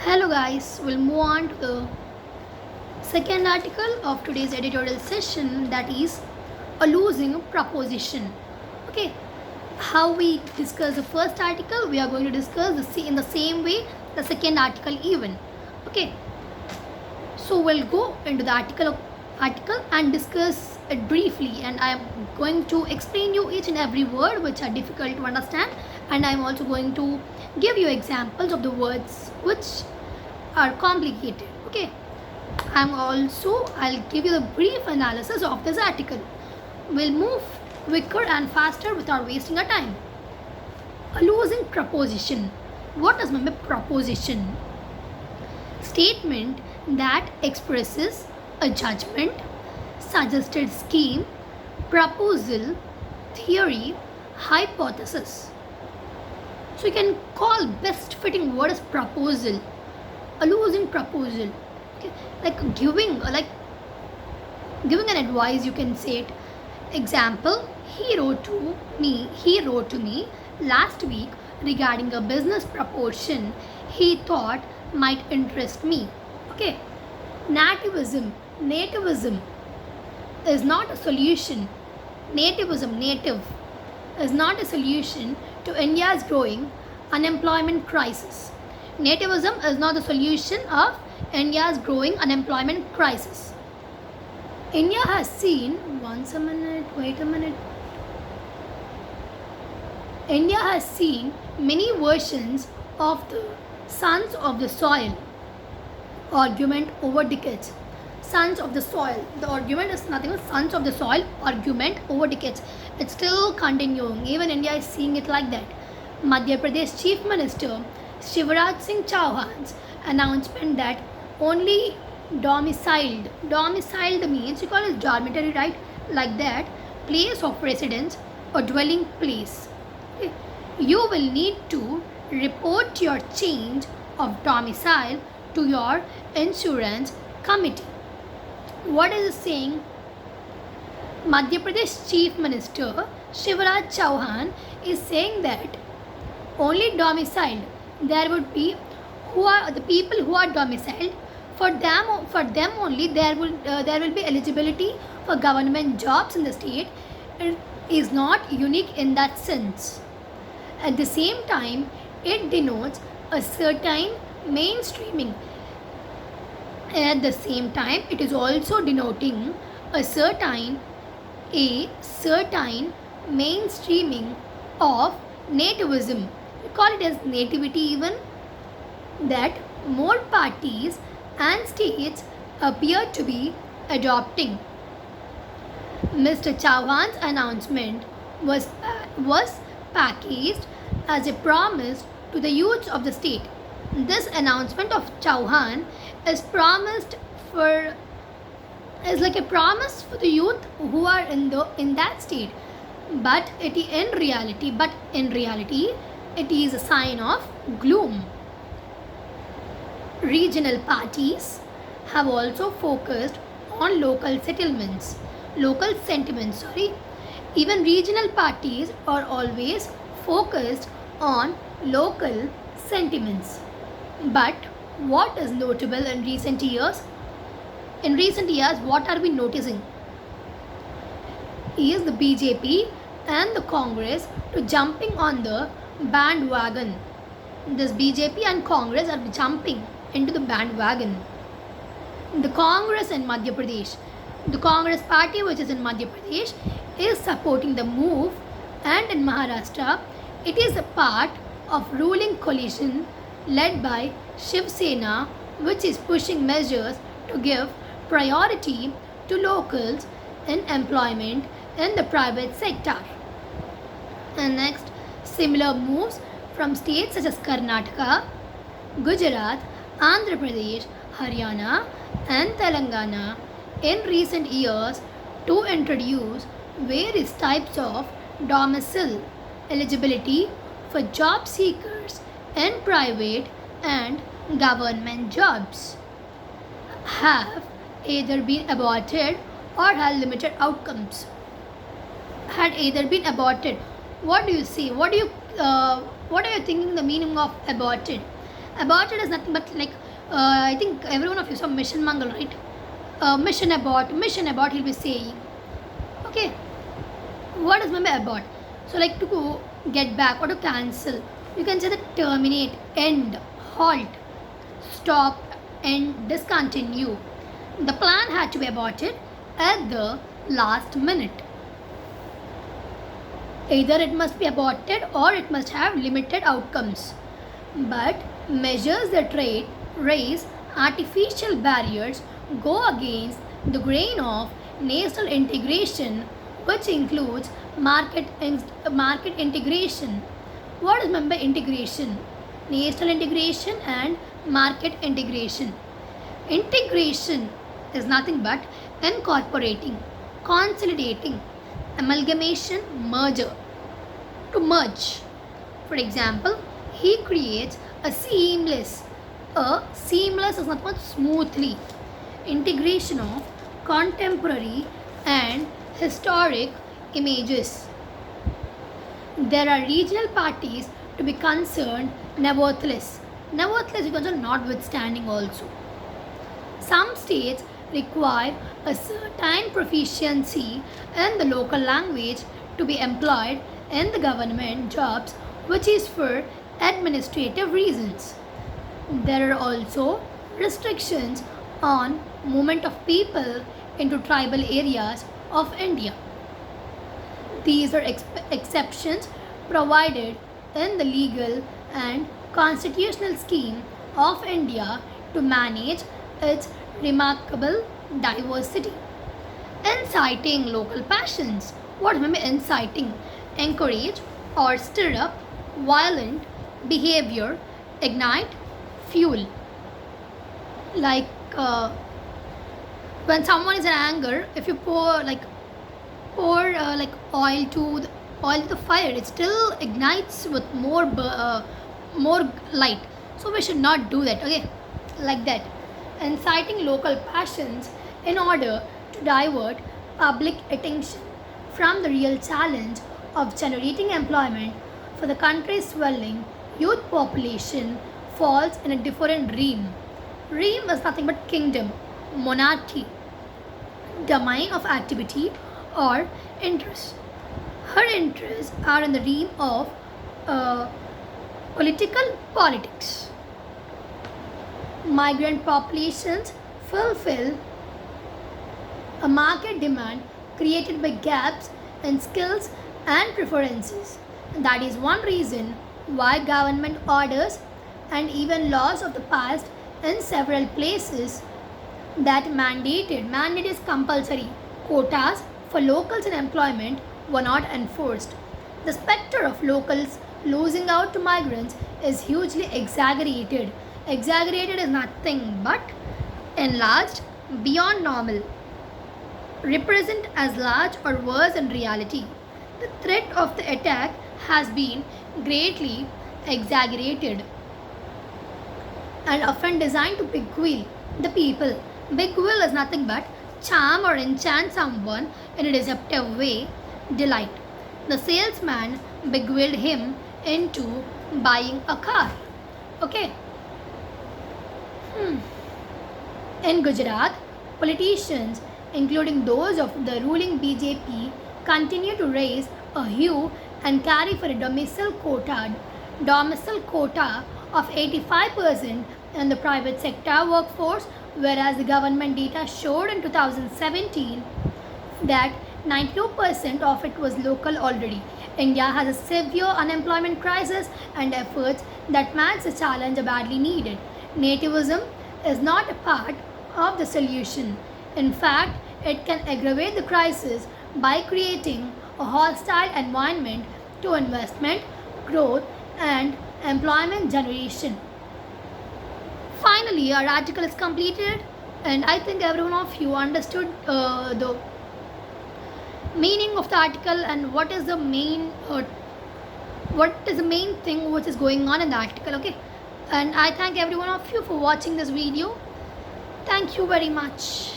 Hello guys, we'll move on to the second article of today's editorial session, that is a losing proposition. Okay, how we discussed the first article, we are going to discuss in the same way the second article even. Okay, so we'll go into the article and discuss it briefly, and I am going to explain you each and every word which are difficult to understand, and I am also going to give you examples of the words which are complicated. Okay, I'll give you the brief analysis of this article. We'll move quicker and faster without wasting our time. A losing proposition. What does mean by proposition? Statement that expresses a judgment, suggested scheme, proposal, theory, hypothesis. So you can call best fitting word as proposal. A losing proposal. Okay. Giving an advice, you can say it. Example, he wrote to me last week regarding a business proposition he thought might interest me. Okay. Nativism is not a solution. Native is not a solution to India's growing unemployment crisis. Nativism is not the solution of India's growing unemployment crisis. India has seen, India has seen many versions of the sons of the soil argument over decades. Sons of the soil. The argument is nothing but sons of the soil argument over decades. It's still continuing. Even India is seeing it like that. Madhya Pradesh Chief Minister Shivraj Singh Chauhan's announcement that only domiciled means you call it dormitory, right? Like that, place of residence or dwelling place. You will need to report your change of domicile to your insurance committee. What is it saying? Madhya Pradesh Chief Minister Shivraj Chauhan is saying that only domiciled, there would be who are the people who are domiciled, for them only there will be eligibility for government jobs in the state. It is not unique in that sense. At the same time, it denotes a certain mainstreaming. At the same time, it is also denoting a certain mainstreaming of nativism. We call it as nativity even, that more parties and states appear to be adopting. Mr. Chauhan's announcement was packaged as a promise to the youth of the state. This announcement of Chauhan is like a promise for the youth who are in that state. But in reality, it is a sign of gloom. Regional parties have also focused on local sentiments. Even regional parties are always focused on local sentiments. But what is notable in recent years? What are we noticing? Is the BJP and the Congress to jumping on the bandwagon. This BJP and Congress are jumping into the bandwagon. The Congress in Madhya Pradesh, the Congress party which is in Madhya Pradesh, is supporting the move, and in Maharashtra, it is a part of ruling coalition led by Shiv Sena, which is pushing measures to give priority to locals in employment in the private sector. And next, similar moves from states such as Karnataka, Gujarat, Andhra Pradesh, Haryana, and Telangana in recent years to introduce various types of domicile eligibility for job seekers in private and government jobs have either been aborted or had limited outcomes. What do you see? What are you thinking the meaning of aborted? Aborted is nothing but like I think every one of you saw Mission Mangal, right? Mission abort. He'll be saying, okay. What is meant by abort? So like to go, get back or to cancel. You can say that terminate, end, halt, stop, and discontinue. The plan had to be aborted at the last minute. Either it must be aborted or it must have limited outcomes. But measures that raise artificial barriers go against the grain of national integration, which includes market integration. What is meant by integration? National integration and market integration. Integration is nothing but incorporating, consolidating, amalgamation, merger, to merge. For example, he creates a seamless. A seamless is nothing but smoothly. Integration of contemporary and historic images. There are regional parties to be concerned, nevertheless. Nevertheless, because of notwithstanding also. Some states require a certain proficiency in the local language to be employed in the government jobs, which is for administrative reasons. There are also restrictions on movement of people into tribal areas of India. These are exceptions provided in the legal and constitutional scheme of India to manage its remarkable diversity. Inciting local passions. What mean by inciting? Encourage or stir up violent behavior, ignite, fuel. Like when someone is in anger, if you pour like oil to the fire, it still ignites with more light. So we should not do that. Okay, like that. Inciting local passions in order to divert public attention from the real challenge of generating employment for the country's swelling youth population falls in a different realm. Realm is nothing but kingdom, monarchy, domain of activity or interest. Her interests are in the realm of political politics. Migrant populations fulfill a market demand created by gaps in skills and preferences. That is one reason why government orders and even laws of the past in several places that mandate is compulsory quotas for locals in employment were not enforced. The specter of locals losing out to migrants is hugely exaggerated. Exaggerated is nothing but enlarged beyond normal, represent as large or worse in reality. The threat of the attack has been greatly exaggerated and often designed to beguile the people. Beguile is nothing but charm or enchant someone in a deceptive way, delight. The salesman beguiled him into buying a car. Okay. In Gujarat, politicians, including those of the ruling BJP, continue to raise a hue and carry for a domicile quota of 85% in the private sector workforce, whereas the government data showed in 2017 that 92% of it was local already. India has a severe unemployment crisis and efforts that match the challenge are badly needed. Nativism is not a part of the solution. In fact, it can aggravate the crisis by creating a hostile environment to investment, growth, and employment generation. Finally, our article is completed, and I think every one of you understood the meaning of the article and what is the main thing which is going on in the article. Okay, and I thank every one of you for watching this video. Thank you very much.